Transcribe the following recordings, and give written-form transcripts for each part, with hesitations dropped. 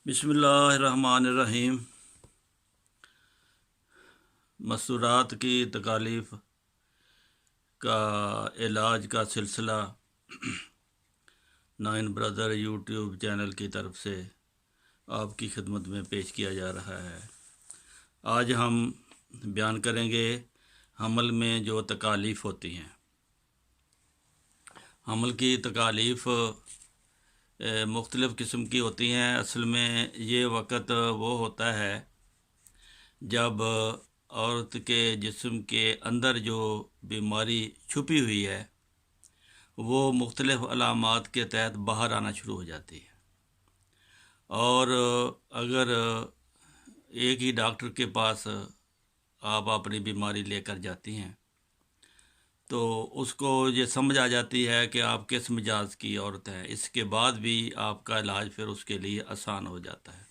बिस्मिल्लाहिर्रहमानिर्रहीम। मस्तूरात की तकालीफ का इलाज का सिलसिला नाइन ब्रदर यूट्यूब चैनल की तरफ से आपकी खिदमत में पेश किया जा रहा है। आज हम बयान करेंगे हमल में जो तकालीफ होती हैं। हमल की तकालीफ मुख्तलिफ़ किस्म की होती हैं। असल में ये वक़्त वो होता है जब औरत के जिस्म के अंदर जो बीमारी छुपी हुई है वो मुख्तलिफ़ अलामात के तहत बाहर आना शुरू हो जाती है। और अगर एक ही डॉक्टर के पास आप अपनी बीमारी लेकर जाती हैं तो उसको ये समझ आ जाती है कि आप किस मिजाज की औरत हैं। इसके बाद भी आपका इलाज फिर उसके लिए आसान हो जाता है।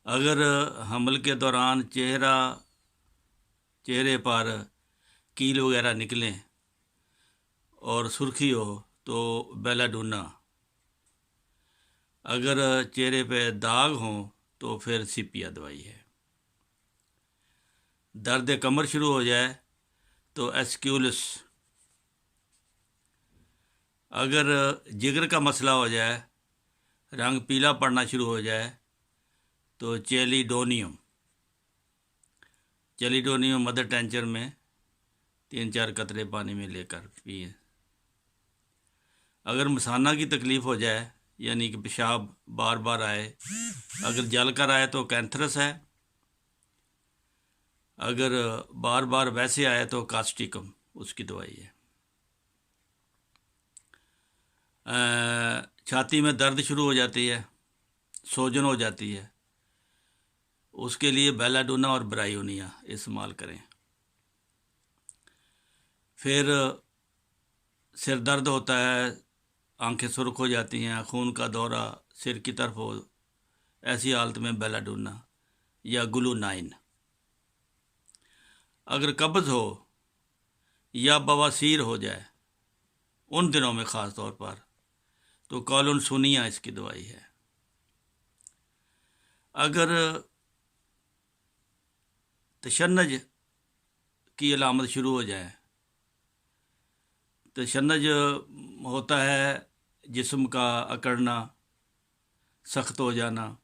अगर हमल के दौरान चेहरे पर कील वगैरह निकलें और सुर्खी हो तो बेलाडोना, अगर चेहरे पे दाग हों तो फिर सीपिया दवाई है। दर्द कमर शुरू हो जाए तो एस्क्यूलिस, अगर जिगर का मसला हो जाए, रंग पीला पड़ना शुरू हो जाए तो चेलिडोनियम मदर टेंचर में 3-4 कतरे पानी में लेकर पिए। अगर मसाना की तकलीफ़ हो जाए यानी कि पेशाब बार बार आए, अगर जल कर आए तो कैंथरस है, अगर बार बार वैसे आए तो कास्टिकम उसकी दवाई है। छाती में दर्द शुरू हो जाती है, सोजन हो जाती है, उसके लिए बेलाडोना और ब्रायोनिया इस्तेमाल करें। फिर सिर दर्द होता है, आंखें सुर्ख हो जाती हैं, खून का दौरा सिर की तरफ हो, ऐसी हालत में बेलाडोना या ग्लूनाइन। अगर कब्ज़ हो या बवासीर हो जाए उन दिनों में ख़ास तौर पर तो कॉलोनसुनिया इसकी दवाई है। अगर तशन्नुज की अलामत शुरू हो जाए, तशन्नुज होता है जिस्म का अकड़ना, सख्त हो जाना,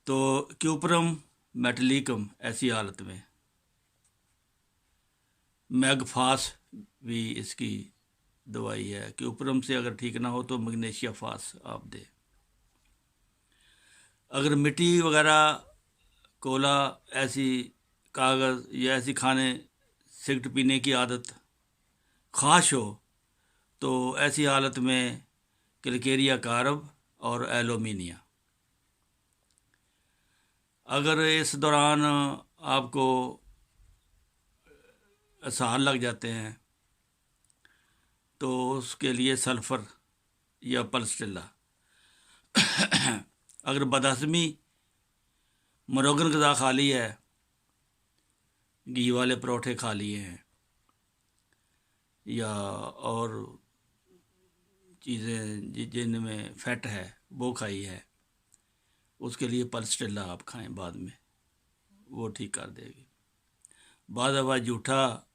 तो क्यूपरम मेटलिकम ऐसी हालत में, मैगफास भी इसकी दवाई है। क्यूपरम से अगर ठीक ना हो तो मैग्नीशिया फास आप दें। अगर मिट्टी वगैरह, कोला, ऐसी कागज़ या ऐसी खाने सिगरेट पीने की आदत ख़ास हो तो ऐसी हालत में कैलकेरिया कार्ब और एलुमिनिया। अगर इस दौरान आपको असहार लग जाते हैं तो उसके लिए सल्फ़र या पल्स्टिला। अगर बदहज़मी मुरगन ग़िज़ा खा ली है, घी वाले परोठे खा लिए हैं या और चीज़ें जिनमें फ़ैट है वो खाई है, उसके लिए पल्स्टिला आप खाएं बाद में, वो ठीक कर देगी। बाद दफ़ा झूठा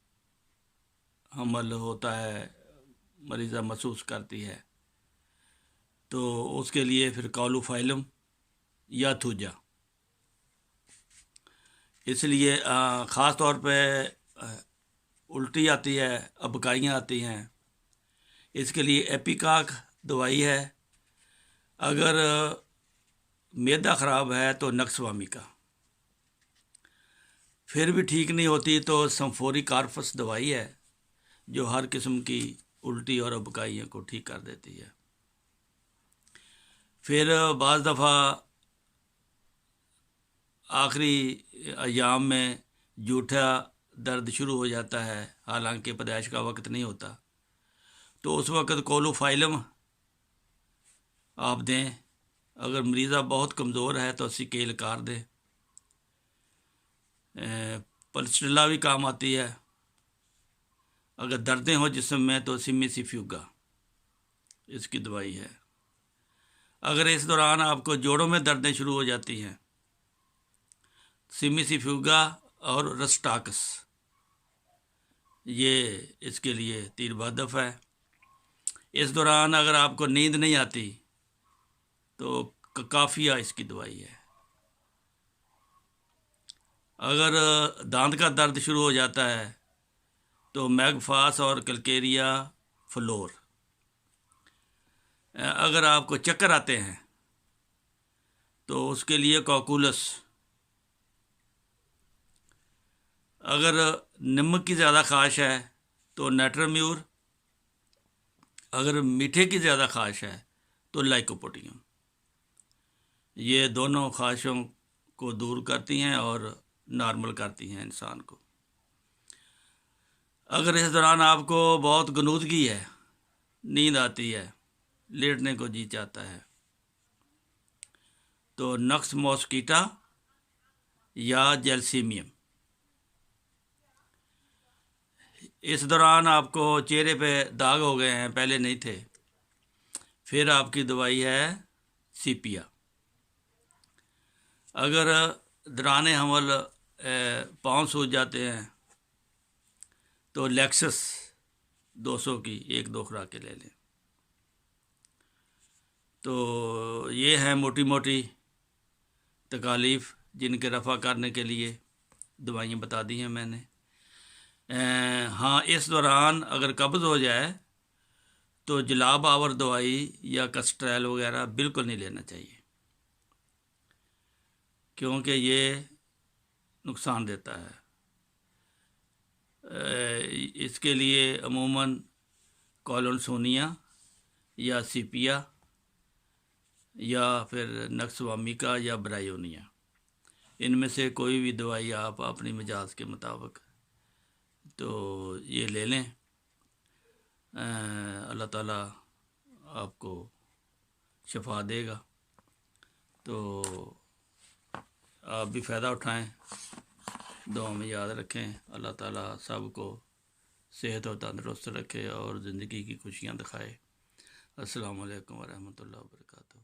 हमल होता है, मरीज़ा महसूस करती है, तो उसके लिए फिर कॉलूफाइलम या थूजा। इसलिए ख़ास तौर पे उल्टी आती है, अबकाइयाँ आती हैं, इसके लिए एपिकाक दवाई है। अगर मैदा ख़राब है तो नक्सवामी का। फिर भी ठीक नहीं होती तो संफोरिक कार्पस दवाई है जो हर किस्म की उल्टी और अबकाइयों को ठीक कर देती है। फिर बाज़ दफ़ा आखिरी अयाम में जूठा दर्द शुरू हो जाता है, हालांकि पैदाइश का वक्त नहीं होता, तो उस वक़्त कोलोफाइलम आप दें। अगर मरीज़ा बहुत कमज़ोर है तो सिकेल कार दें। पल्स्टिला भी काम आती है। अगर दर्दें हो जिस्म में तो सिमिसिफ्यूगा इसकी दवाई है। अगर इस दौरान आपको जोड़ों में दर्दें शुरू हो जाती हैं, सिमिसिफ्यूगा और रस्टाकस, ये इसके लिए तीर बहदफ है। इस दौरान अगर आपको नींद नहीं आती तो काफिया इसकी दवाई है। अगर दांत का दर्द शुरू हो जाता है तो मैगफास और कलकेरिया फ्लोर। अगर आपको चक्कर आते हैं तो उसके लिए कॉकुलस। अगर नमक की ज़्यादा ख्वाहिश है तो नेट्रम्यूर। अगर मीठे की ज़्यादा ख्वाहिश है तो लाइकोपोडियम। ये दोनों ख्वाहिशों को दूर करती हैं और नॉर्मल करती हैं इंसान को। अगर इस दौरान आपको बहुत गनूदगी है, नींद आती है, लेटने को जी चाहता है, तो नक्स मॉस्कीटा या जेलसीमियम। इस दौरान आपको चेहरे पे दाग हो गए हैं, पहले नहीं थे, फिर आपकी दवाई है सीपिया। अगर दौरान हमल पाँव सूज जाते हैं तो लेक्सस 200 की 1-2 खुराकें ले लें। तो ये हैं मोटी मोटी तकालीफ़ जिनके रफ़ा करने के लिए दवाइयाँ बता दी हैं मैंने। हाँ, इस दौरान अगर कब्ज़ हो जाए तो जलाब आवर दवाई या कस्ट्रैल वगैरह बिल्कुल नहीं लेना चाहिए, क्योंकि ये नुकसान देता है। इसके लिए अमूमन कॉलोनसोनिया या सीपिया या फिर नक्सवामिका या ब्रायोनिया, इनमें से कोई भी दवाई आप अपनी मिजाज के मुताबिक तो ये ले लें। अल्लाह ताला आपको शफा देगा, तो आप भी फ़ायदा उठाएं, दुआ में याद रखें। अल्लाह ताला सबको सेहत और तंदुरुस्त रखे और ज़िंदगी की खुशियाँ दिखाए। अस्सलामु अलैकुम वरहमतुल्लाहि वबरकातुहू।